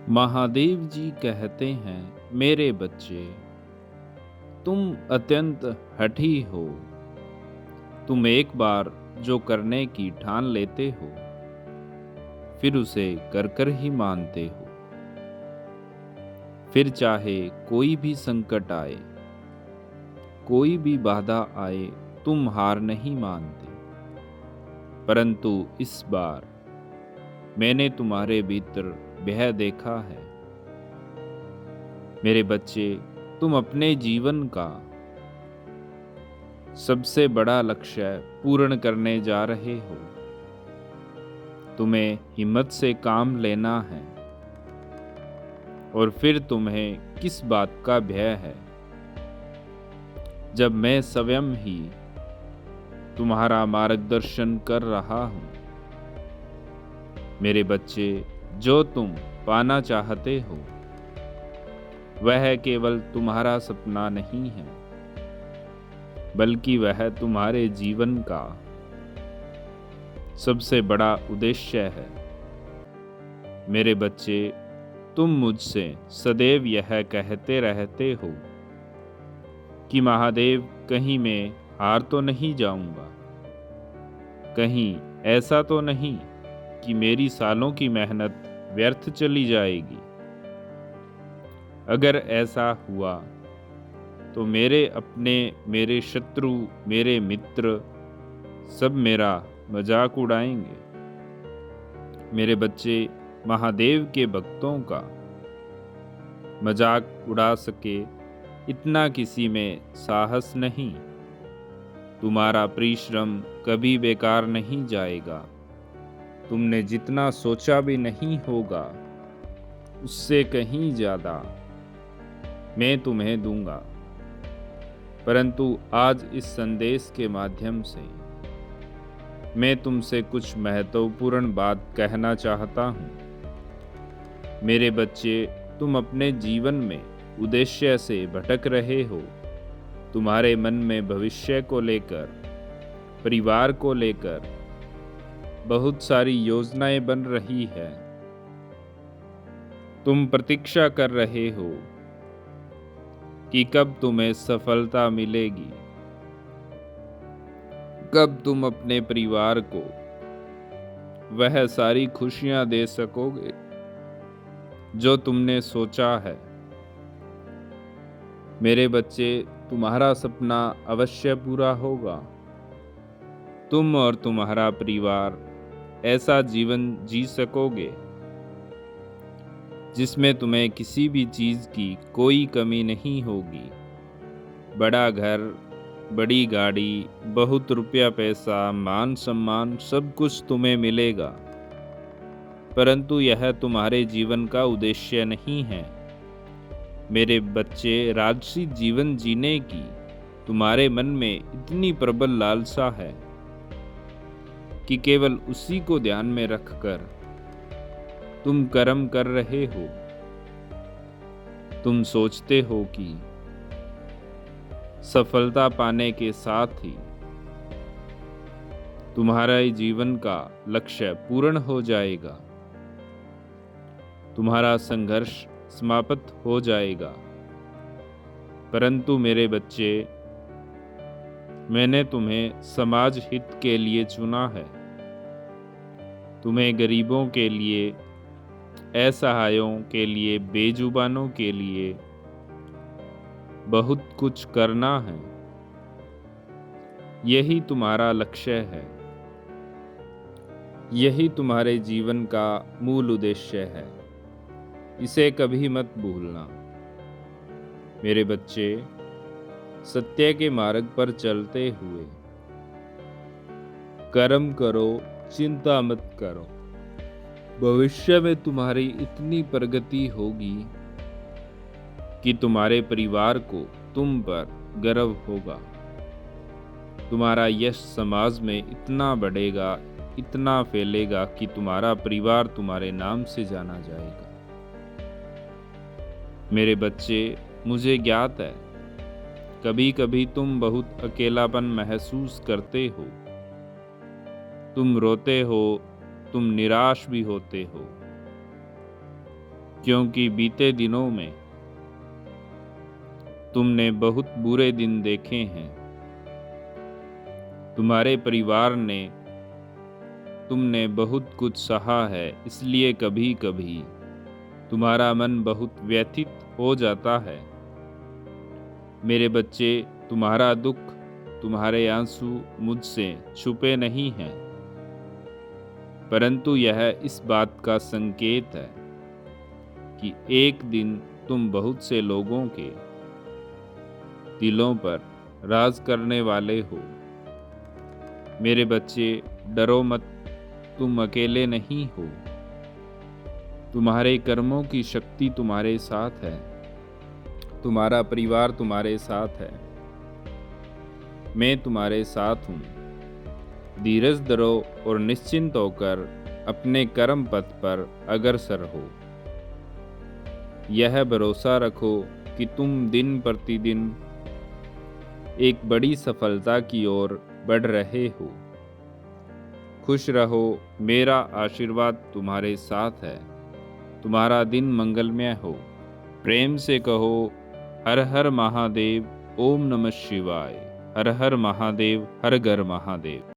महादेव जी कहते हैं, मेरे बच्चे, तुम अत्यंत हठी हो। तुम एक बार जो करने की ठान लेते हो, फिर उसे कर कर ही मानते हो। फिर चाहे कोई भी संकट आए, कोई भी बाधा आए, तुम हार नहीं मानते। परंतु इस बार मैंने तुम्हारे भीतर भय देखा है। मेरे बच्चे, तुम अपने जीवन का सबसे बड़ा लक्ष्य पूर्ण करने जा रहे हो। तुम्हें हिम्मत से काम लेना है। और फिर तुम्हें किस बात का भय है, जब मैं स्वयं ही तुम्हारा मार्गदर्शन कर रहा हूं। मेरे बच्चे, जो तुम पाना चाहते हो, वह केवल तुम्हारा सपना नहीं है, बल्कि वह तुम्हारे जीवन का सबसे बड़ा उद्देश्य है। मेरे बच्चे, तुम मुझसे सदैव यह कहते रहते हो कि महादेव, कहीं मैं हार तो नहीं जाऊंगा। कहीं ऐसा तो नहीं कि मेरी सालों की मेहनत व्यर्थ चली जाएगी। अगर ऐसा हुआ तो मेरे अपने, मेरे शत्रु, मेरे मित्र सब मेरा मजाक उड़ाएंगे। मेरे बच्चे, महादेव के भक्तों का मजाक उड़ा सके इतना किसी में साहस नहीं। तुम्हारा परिश्रम कभी बेकार नहीं जाएगा। तुमने जितना सोचा भी नहीं होगा, उससे कहीं ज़्यादा मैं तुम्हें दूंगा। परंतु आज इस संदेश के माध्यम से मैं तुमसे कुछ महत्वपूर्ण बात कहना चाहता हूँ। मेरे बच्चे, तुम अपने जीवन में उद्देश्य से भटक रहे हो। तुम्हारे मन में भविष्य को लेकर, परिवार को लेकर बहुत सारी योजनाएं बन रही है। तुम प्रतीक्षा कर रहे हो कि कब तुम्हें सफलता मिलेगी, कब तुम अपने परिवार को वह सारी खुशियां दे सकोगे जो तुमने सोचा है। मेरे बच्चे, तुम्हारा सपना अवश्य पूरा होगा। तुम और तुम्हारा परिवार ऐसा जीवन जी सकोगे जिसमें तुम्हें किसी भी चीज की कोई कमी नहीं होगी। बड़ा घर, बड़ी गाड़ी, बहुत रुपया पैसा, मान सम्मान, सब कुछ तुम्हें मिलेगा। परंतु यह तुम्हारे जीवन का उद्देश्य नहीं है। मेरे बच्चे, राजसी जीवन जीने की तुम्हारे मन में इतनी प्रबल लालसा है कि केवल उसी को ध्यान में रखकर तुम कर्म कर रहे हो। तुम सोचते हो कि सफलता पाने के साथ ही तुम्हारा जीवन का लक्ष्य पूर्ण हो जाएगा, तुम्हारा संघर्ष समाप्त हो जाएगा। परंतु मेरे बच्चे, मैंने तुम्हें समाज हित के लिए चुना है। तुम्हें गरीबों के लिए, असहायों के लिए, बेजुबानों के लिए बहुत कुछ करना है। यही तुम्हारा लक्ष्य है। यही तुम्हारे जीवन का मूल उद्देश्य है। इसे कभी मत भूलना। मेरे बच्चे, सत्य के मार्ग पर चलते हुए कर्म करो, चिंता मत करो। भविष्य में तुम्हारी इतनी प्रगति होगी कि तुम्हारे परिवार को तुम पर गर्व होगा। तुम्हारा यश समाज में इतना बढ़ेगा, इतना फैलेगा कि तुम्हारा परिवार तुम्हारे नाम से जाना जाएगा। मेरे बच्चे, मुझे ज्ञात है, कभी कभी तुम बहुत अकेलापन महसूस करते हो। तुम रोते हो, तुम निराश भी होते हो। क्योंकि बीते दिनों में तुमने बहुत बुरे दिन देखे हैं। तुम्हारे परिवार ने तुमने बहुत कुछ सहा है, इसलिए कभी कभी तुम्हारा मन बहुत व्यथित हो जाता है। मेरे बच्चे, तुम्हारा दुख, तुम्हारे आंसू मुझसे छुपे नहीं हैं, परंतु यह इस बात का संकेत है कि एक दिन तुम बहुत से लोगों के दिलों पर राज करने वाले हो। मेरे बच्चे, डरो मत, तुम अकेले नहीं हो। तुम्हारे कर्मों की शक्ति तुम्हारे साथ है, तुम्हारा परिवार तुम्हारे साथ है, मैं तुम्हारे साथ हूँ। धीरज धरो और निश्चिंत होकर अपने कर्म पथ पर अग्रसर हो। यह भरोसा रखो कि तुम दिन प्रतिदिन एक बड़ी सफलता की ओर बढ़ रहे हो। खुश रहो, मेरा आशीर्वाद तुम्हारे साथ है। तुम्हारा दिन मंगलमय हो। प्रेम से कहो, हर हर महादेव, ओम नमः शिवाय। हर हर महादेव, हर घर महादेव।